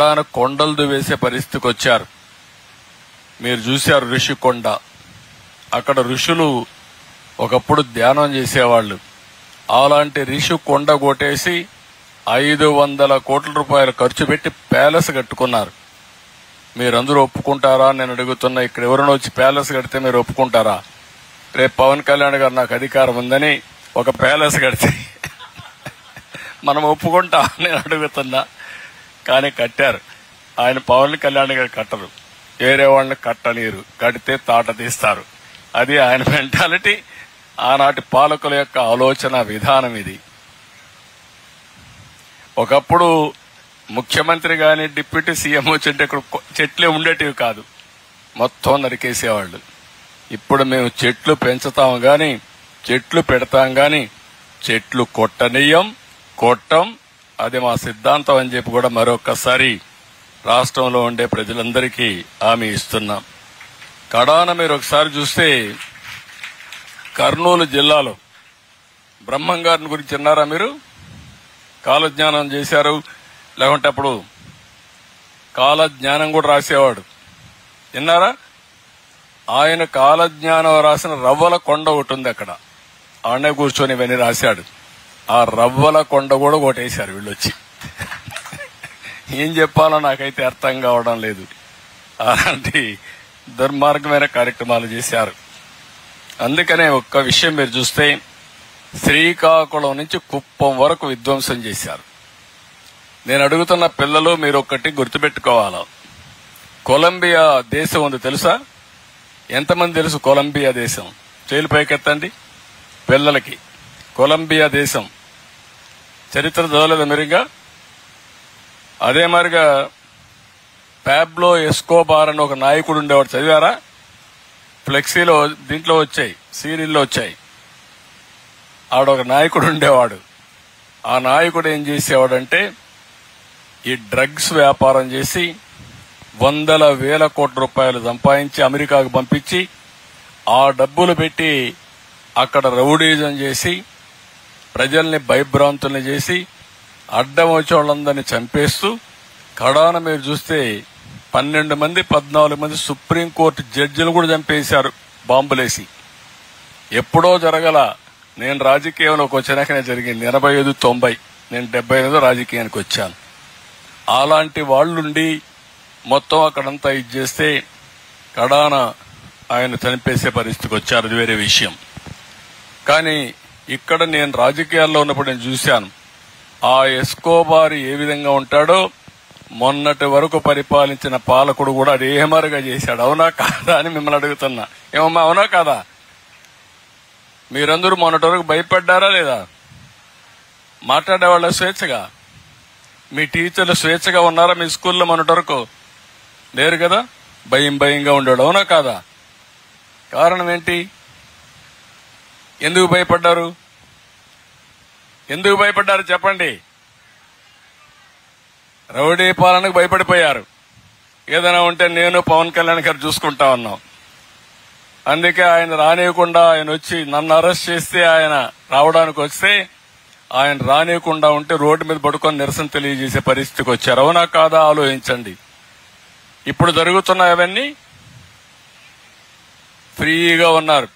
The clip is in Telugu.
కొండలు వేసే పరిస్థితికి వచ్చారు. మీరు చూశారు ఋషికొండ. అక్కడ ఋషులు ఒకప్పుడు ధ్యానం చేసేవాళ్లు. అలాంటి ఋషికొండ కొట్టేసి 500 కోట్ల రూపాయలు ఖర్చు పెట్టి ప్యాలెస్ కట్టుకున్నారు. మీరందరూ ఒప్పుకుంటారా నేను అడుగుతున్నా? ఇక్కడ ఎవరైనా వచ్చి ప్యాలెస్ కడితే మీరు ఒప్పుకుంటారా? రేపు పవన్ కళ్యాణ్ గారు నాకు అధికారం ఉందని ఒక ప్యాలెస్ కడితే మనం ఒప్పుకుంటాం నేను అడుగుతున్నా. కానీ కట్టారు. ఆయన పవన్ కళ్యాణ్ గారు కట్టరు, వేరే వాళ్ళని కట్టనీరు, కడితే తాట తీస్తారు. అది ఆయన మెంటాలిటీ, ఆనాటి పాలకుల యొక్క ఆలోచన విధానం ఇది. ఒకప్పుడు ముఖ్యమంత్రి గాని డిప్యూటీ సీఎం వచ్చింటే ఇక్కడ చెట్లే ఉండేటివి కాదు, మొత్తం నరికేసేవాళ్లు. ఇప్పుడు మేము చెట్లు పెంచుతాం గాని, చెట్లు పెడతాం గాని చెట్లు కొట్టం. అది మా సిద్ధాంతం అని చెప్పి కూడా మరొకసారి రాష్ట్రంలో ఉండే ప్రజలందరికీ హామీ ఇస్తున్నాం. కడాన మీరు ఒకసారి చూస్తే కర్నూలు జిల్లాలో బ్రహ్మం గారిని గురించి విన్నారా మీరు? కాలజ్ఞానం చేశారు, లేకుంటే అప్పుడు కాలజ్ఞానం కూడా రాసేవాడు, విన్నారా? ఆయన కాలజ్ఞానం రాసిన రవ్వల కొండ ఒకటి ఉంది అక్కడ, ఆడనే కూర్చొని ఇవన్నీ రాశాడు. ఆ రవ్వల కొండ కూడా కొట్టేశారు వీళ్ళొచ్చి. ఏం చెప్పాలో నాకైతే అర్థం కావడం లేదు. అలాంటి దుర్మార్గమైన కార్యక్రమాలు చేశారు. అందుకనే ఒక్క విషయం మీరు చూస్తే శ్రీకాకుళం నుంచి కుప్పం వరకు విధ్వంసం చేశారు. నేను అడుగుతున్న పిల్లలు మీరు ఒక్కటి గుర్తుపెట్టుకోవాలా, కొలంబియా దేశం ఉంది తెలుసా? ఎంతమంది తెలుసు కొలంబియా దేశం? చేలు పైకెత్తండి పిల్లలకి. కొలంబియా దేశం చరిత్ర చదవలేదు మీరుగా? అదే మరిగా పాబ్లో ఎస్కోబార్ అని ఒక నాయకుడు ఉండేవాడు, చదివారా? ఫ్లెక్సీలో దీంట్లో వచ్చాయి, సీరియల్లో వచ్చాయి. ఆడొక నాయకుడు ఉండేవాడు. ఆ నాయకుడు ఏం చేసేవాడంటే ఈ డ్రగ్స్ వ్యాపారం చేసి 100,000 కోట్ల రూపాయలు సంపాదించి అమెరికాకు పంపించి ఆ డబ్బులు పెట్టి అక్కడ రౌడీజం చేసి ప్రజల్ని భయభ్రాంతుల్ని చేసి అడ్డం వచ్చే వాళ్ళందరినీ చంపేస్తూ కడాన మీరు చూస్తే 12 మంది 14 మంది సుప్రీంకోర్టు జడ్జిలు కూడా చంపేశారు బాంబులేసి. ఎప్పుడో జరగల, నేను రాజకీయంలోకి వచ్చినాకనే జరిగింది. 85-90, నేను 78 రాజకీయానికి వచ్చాను. అలాంటి వాళ్ళుండి మొత్తం అక్కడంతా ఇది చేస్తే కడాన ఆయన చనిపేసే పరిస్థితికి వచ్చారు, అది వేరే విషయం. కానీ ఇక్కడ నేను రాజకీయాల్లో ఉన్నప్పుడు నేను చూశాను ఆ ఎస్కోబార్ ఏ విధంగా ఉంటాడో మొన్నటి వరకు పరిపాలించిన పాలకుడు కూడా అదే మరుగా చేశాడు. అవునా కాదా అని మిమ్మల్ని అడుగుతున్నా. ఏమమ్మా, అవునా కాదా? మీరందరూ మొన్నటి వరకు భయపడ్డారా లేదా? మాట్లాడేవాళ్ళ స్వేచ్ఛగా, మీ టీచర్లు స్వేచ్ఛగా ఉన్నారా మీ స్కూల్లో? మొన్నటి వరకు లేరు కదా, భయంగా ఉండేవాడు. అవునా కాదా? కారణం ఏంటి? ఎందుకు భయపడ్డారు? చెప్పండి. రౌడీ పాలనకు భయపడిపోయారు. ఏదైనా ఉంటే నేను పవన్ కళ్యాణ్ గారు చూసుకుంటా ఉన్నాం. అందుకే ఆయన రానియకుండా, ఆయన వచ్చి నన్ను అరెస్ట్ చేస్తే, ఆయన రావడానికి వస్తే ఆయన రానియకుండా ఉంటే రోడ్డు మీద పడుకొని నిరసన తెలియజేసే పరిస్థితికి వచ్చారు. అవునా కాదా? ఆలోచించండి. ఇప్పుడు జరుగుతున్న అవన్నీ ఫ్రీగా ఉన్నారు.